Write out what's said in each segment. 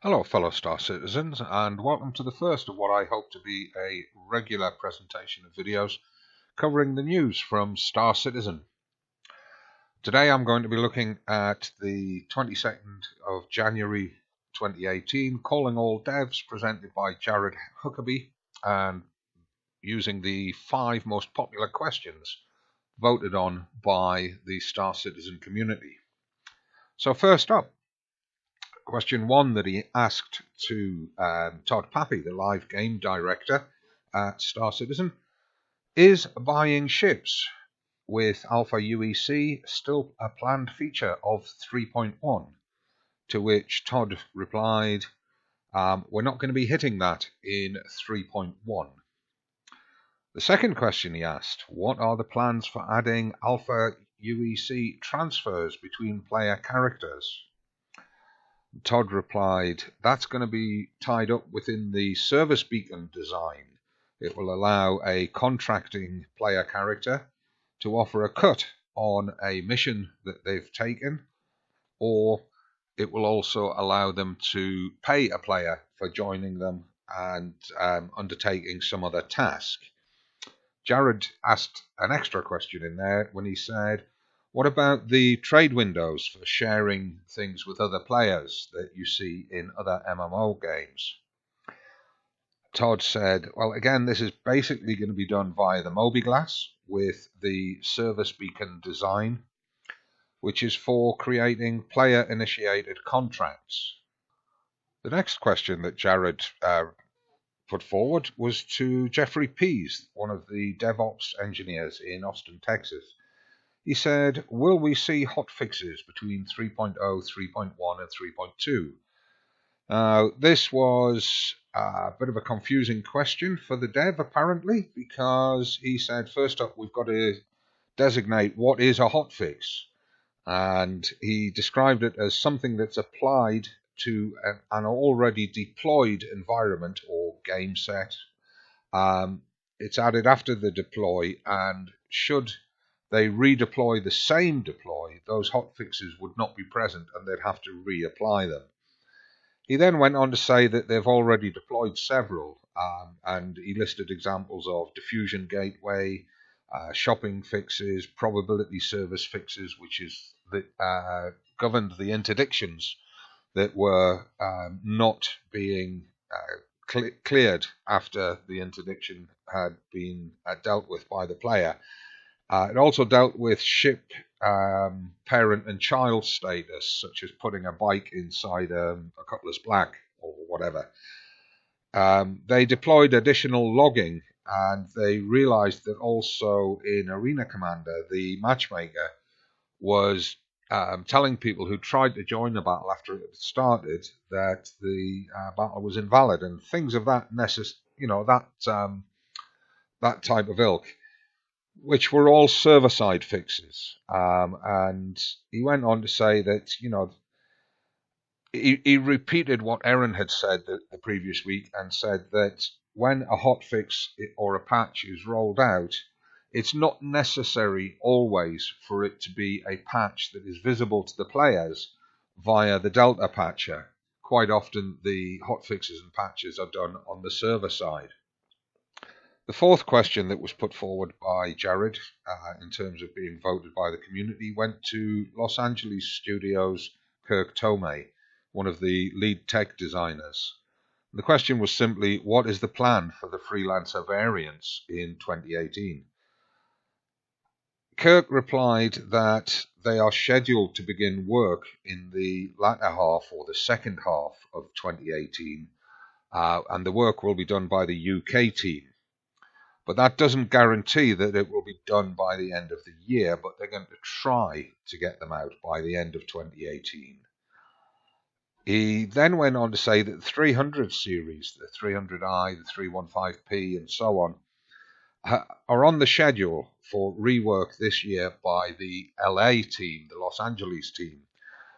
Hello fellow Star Citizens, and welcome to the first of what I hope to be a regular presentation of videos covering the news from Star Citizen. Today I'm going to be looking at the 22nd of January 2018 Calling All Devs presented by Jared Huckabee and using the 5 most popular questions voted on by the Star Citizen community. So first up, question 1 that he asked to Todd Pappy, the live game director at Star Citizen, is buying ships with Alpha UEC still a planned feature of 3.1? To which Todd replied, we're not going to be hitting that in 3.1. The second question he asked, what are the plans for adding Alpha UEC transfers between player characters? Todd replied, that's going to be tied up within the service beacon design. It will allow a contracting player character to offer a cut on a mission that they've taken, or it will also allow them to pay a player for joining them and undertaking some other task. Jared asked an extra question in there when he said, what about the trade windows for sharing things with other players that you see in other MMO games? Todd said, well, again, this is basically going to be done via the Mobiglass with the service beacon design, which is for creating player-initiated contracts. The next question that Jared put forward was to Jeffrey Pease, one of the DevOps engineers in Austin, Texas. He said, will we see hotfixes between 3.0, 3.1 and 3.2? This was a bit of a confusing question for the dev, apparently, because he said, first up, we've got to designate what is a hotfix. And he described it as something that's applied to an already deployed environment or game set. It's added after the deploy, and should they redeploy the same deploy, those hotfixes would not be present and they'd have to reapply them. He then went on to say that they've already deployed several, and he listed examples of diffusion gateway, shopping fixes, probability service fixes, which is that governed the interdictions that were not being cleared after the interdiction had been dealt with by the player. It also dealt with ship parent and child status, such as putting a bike inside a Cutlass Black or whatever. They deployed additional logging, and they realized that also in Arena Commander, the matchmaker was telling people who tried to join the battle after it had started that the battle was invalid and things of that that type of ilk, which were all server-side fixes. And he went on to say that, he repeated what Aaron had said the previous week and said that when a hotfix or a patch is rolled out, it's not necessary always for it to be a patch that is visible to the players via the Delta patcher. Quite often the hotfixes and patches are done on the server side. The fourth question that was put forward by Jared, in terms of being voted by the community, went to Los Angeles Studios' Kirk Tomei, one of the lead tech designers. The question was simply, what is the plan for the Freelancer Variance in 2018? Kirk replied that they are scheduled to begin work in the latter half or the second half of 2018, and the work will be done by the UK team. But that doesn't guarantee that it will be done by the end of the year, but they're going to try to get them out by the end of 2018. He then went on to say that the 300 series, the 300i, the 315p, and so on, are on the schedule for rework this year by the LA team, the Los Angeles team.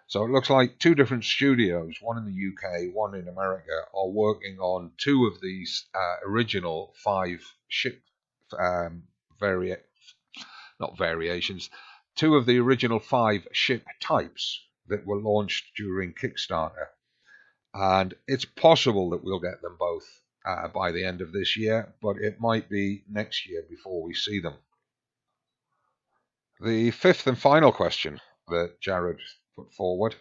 So it looks like 2 different studios, one in the UK, one in America, are working on 2 of these original 5 ship variations, 2 of the original 5 ship types that were launched during Kickstarter. and it's possible that we'll get them both by the end of this year, but it might be next year before we see them. The fifth and final question that Jared put forward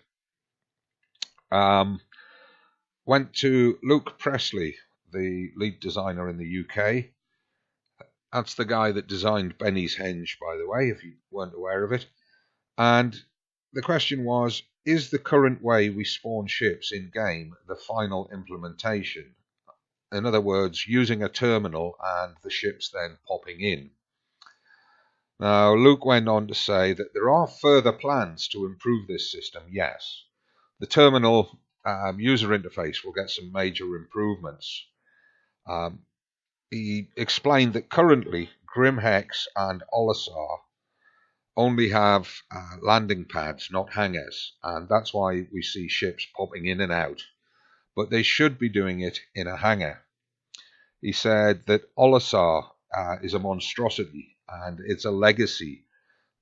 went to Luke Presley, the lead designer in the UK. That's the guy that designed Benny's Henge, by the way, if you weren't aware of it. And the question was, is the current way we spawn ships in-game the final implementation? In other words, using a terminal and the ships then popping in. Now, Luke went on to say that there are further plans to improve this system, yes. The terminal user interface will get some major improvements. He explained that currently Grimhex and Olisar only have landing pads, not hangars, and that's why we see ships popping in and out. But they should be doing it in a hangar. He said that Olisar is a monstrosity, and it's a legacy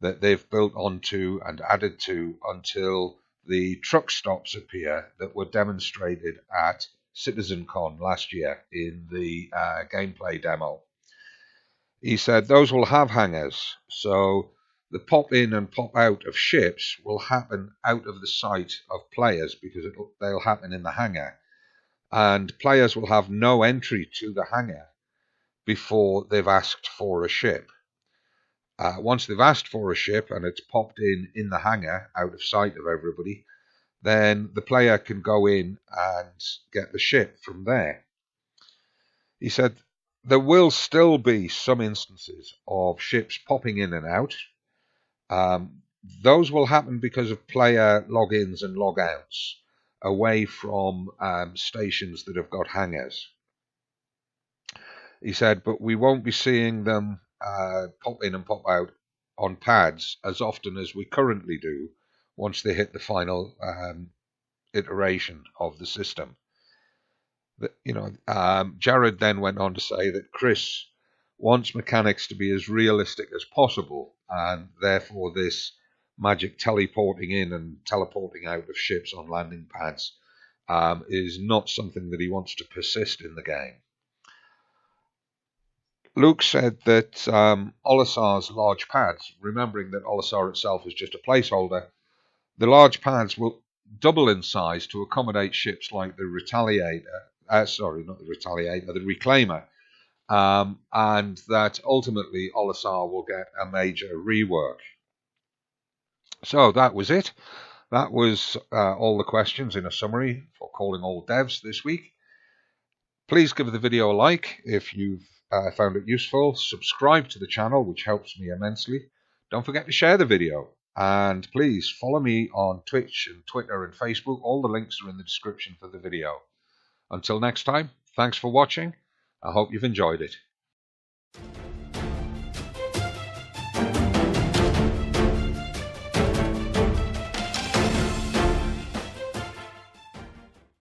that they've built onto and added to until the truck stops appear that were demonstrated at CitizenCon last year in the gameplay demo. He said those will have hangars, so the pop in and pop out of ships will happen out of the sight of players because they'll happen in the hangar, and players will have no entry to the hangar before they've asked for a ship. Once they've asked for a ship and it's popped in the hangar out of sight of everybody, then the player can go in and get the ship from there. He said there will still be some instances of ships popping in and out. Those will happen because of player logins and logouts away from stations that have got hangars. He said, but we won't be seeing them pop in and pop out on pads as often as we currently do once they hit the final iteration of the system. Jared then went on to say that Chris wants mechanics to be as realistic as possible, and therefore this magic teleporting in and teleporting out of ships on landing pads is not something that he wants to persist in the game. Luke said that Olisar's large pads, remembering that Olisar itself is just a placeholder, the large pads will double in size to accommodate ships like the the Reclaimer, and that ultimately Olisar will get a major rework. So that was it. That was all the questions in a summary for Calling All Devs this week. Please give the video a like if you've found it useful. Subscribe to the channel, which helps me immensely. Don't forget to share the video. And please follow me on Twitch and Twitter and Facebook. All the links are in the description for the video. Until next time, thanks for watching. I hope you've enjoyed it.